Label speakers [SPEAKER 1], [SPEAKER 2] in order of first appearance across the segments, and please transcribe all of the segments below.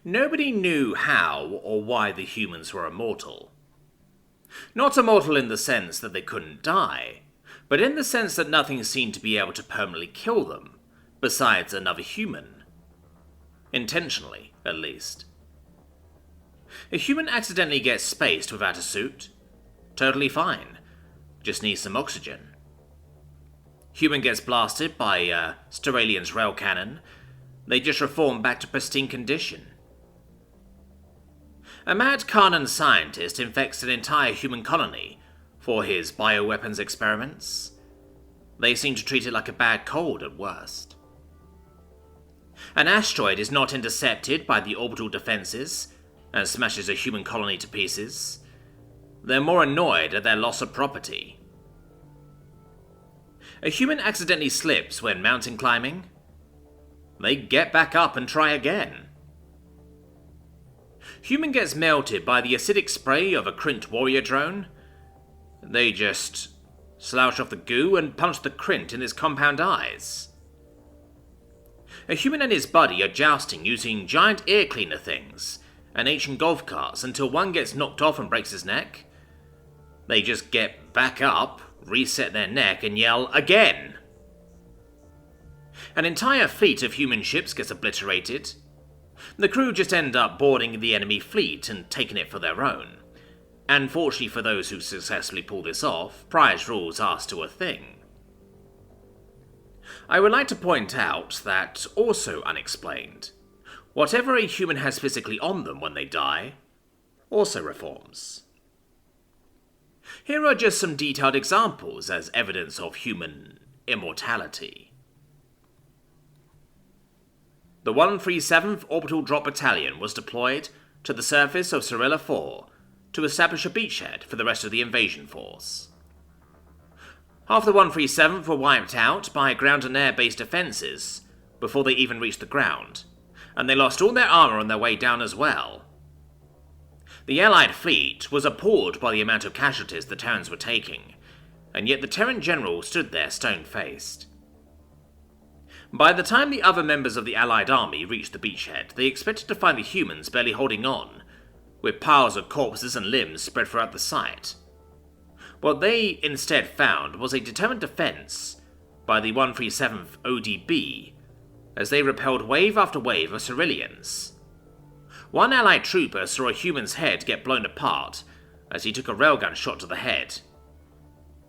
[SPEAKER 1] Nobody knew how or why the humans were immortal. Not immortal in the sense that they couldn't die, but in the sense that nothing seemed to be able to permanently kill them, besides another human. Intentionally, at least. A human accidentally gets spaced without a suit. Totally fine. Just needs some oxygen. Human gets blasted by Steralian's rail cannon. They just reform back to pristine condition. A mad Karnan scientist infects an entire human colony for his bioweapons experiments. They seem to treat it like a bad cold at worst. An asteroid is not intercepted by the orbital defenses and smashes a human colony to pieces. They're more annoyed at their loss of property. A human accidentally slips when mountain climbing. They get back up and try again. Human gets melted by the acidic spray of a Krint warrior drone. They just slouch off the goo and punch the Krint in his compound eyes. A human and his buddy are jousting using giant ear cleaner things and ancient golf carts until one gets knocked off and breaks his neck. They just get back up, reset their neck, and yell again. An entire fleet of human ships gets obliterated. The crew just end up boarding the enemy fleet and taking it for their own. And fortunately for those who successfully pull this off, prize rules are still a thing. I would like to point out that, also unexplained, whatever a human has physically on them when they die, also reforms. Here are just some detailed examples as evidence of human immortality. The 137th Orbital Drop Battalion was deployed to the surface of Sirilla 4 to establish a beachhead for the rest of the invasion force. Half the 137th were wiped out by ground and air-based defences before they even reached the ground, and they lost all their armour on their way down as well. The Allied fleet was appalled by the amount of casualties the Terrans were taking, and yet the Terran general stood there stone-faced. By the time the other members of the Allied army reached the beachhead, they expected to find the humans barely holding on, with piles of corpses and limbs spread throughout the site. What they instead found was a determined defense by the 137th ODB as they repelled wave after wave of Ceruleans. One Allied trooper saw a human's head get blown apart as he took a railgun shot to the head.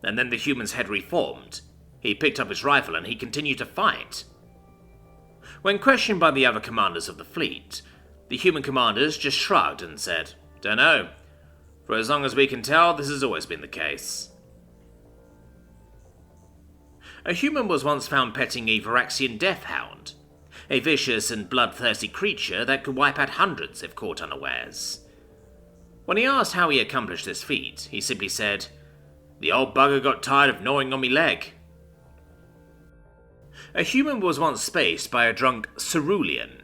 [SPEAKER 1] And then the human's head reformed. He picked up his rifle and he continued to fight. When questioned by the other commanders of the fleet, the human commanders just shrugged and said, "Dunno. For as long as we can tell, this has always been the case." A human was once found petting a Varaxian death hound, a vicious and bloodthirsty creature that could wipe out hundreds if caught unawares. When he asked how he accomplished this feat, he simply said, "The old bugger got tired of gnawing on me leg." A human was once spaced by a drunk Cerulean,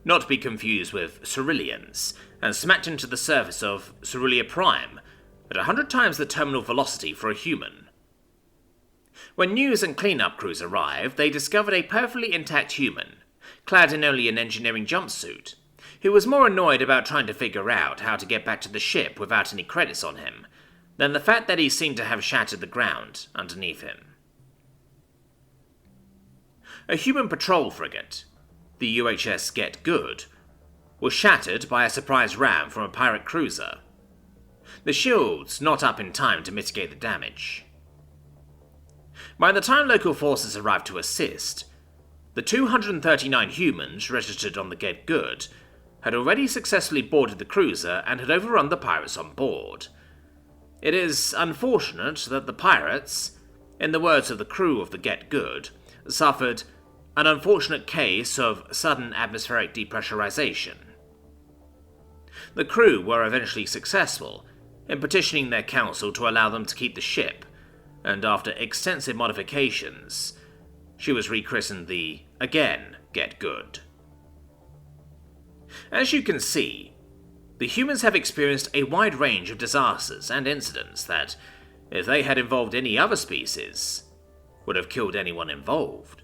[SPEAKER 1] not to be confused with Ceruleans, and smacked into the surface of Cerulia Prime at 100 times the terminal velocity for a human. When news and cleanup crews arrived, they discovered a perfectly intact human, clad in only an engineering jumpsuit, who was more annoyed about trying to figure out how to get back to the ship without any credits on him, than the fact that he seemed to have shattered the ground underneath him. A human patrol frigate, the UHS Get Good, was shattered by a surprise ram from a pirate cruiser. The shields not up in time to mitigate the damage. By the time local forces arrived to assist, the 239 humans registered on the Get Good had already successfully boarded the cruiser and had overrun the pirates on board. It is unfortunate that the pirates, in the words of the crew of the Get Good, suffered an unfortunate case of sudden atmospheric depressurization. The crew were eventually successful in petitioning their council to allow them to keep the ship, and after extensive modifications, she was rechristened the, again, Get Good. As you can see, the humans have experienced a wide range of disasters and incidents that, if they had involved any other species, would have killed anyone involved.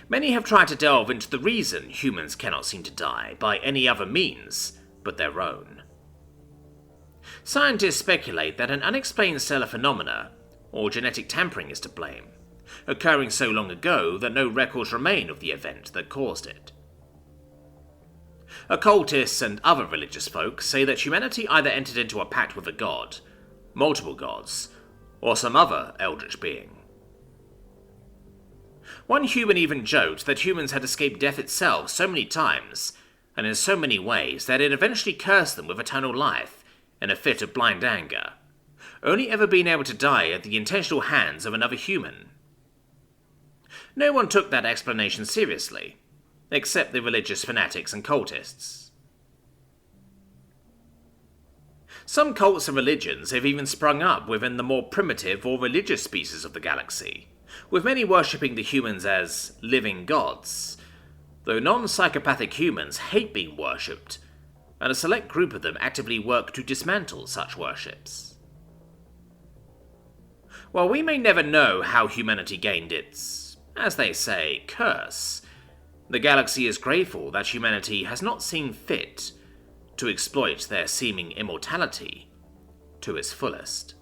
[SPEAKER 1] Many have tried to delve into the reason humans cannot seem to die by any other means but their own. Scientists speculate that an unexplained stellar phenomena, or genetic tampering, is to blame, occurring so long ago that no records remain of the event that caused it. Occultists and other religious folk say that humanity either entered into a pact with a god, multiple gods, or some other eldritch being. One human even joked that humans had escaped death itself so many times, and in so many ways, that it eventually cursed them with eternal life in a fit of blind anger, only ever being able to die at the intentional hands of another human. No one took that explanation seriously, except the religious fanatics and cultists. Some cults and religions have even sprung up within the more primitive or religious species of the galaxy, with many worshipping the humans as living gods, though non-psychopathic humans hate being worshipped, and a select group of them actively work to dismantle such worships. While we may never know how humanity gained its, as they say, curse, the galaxy is grateful that humanity has not seen fit to exploit their seeming immortality to its fullest.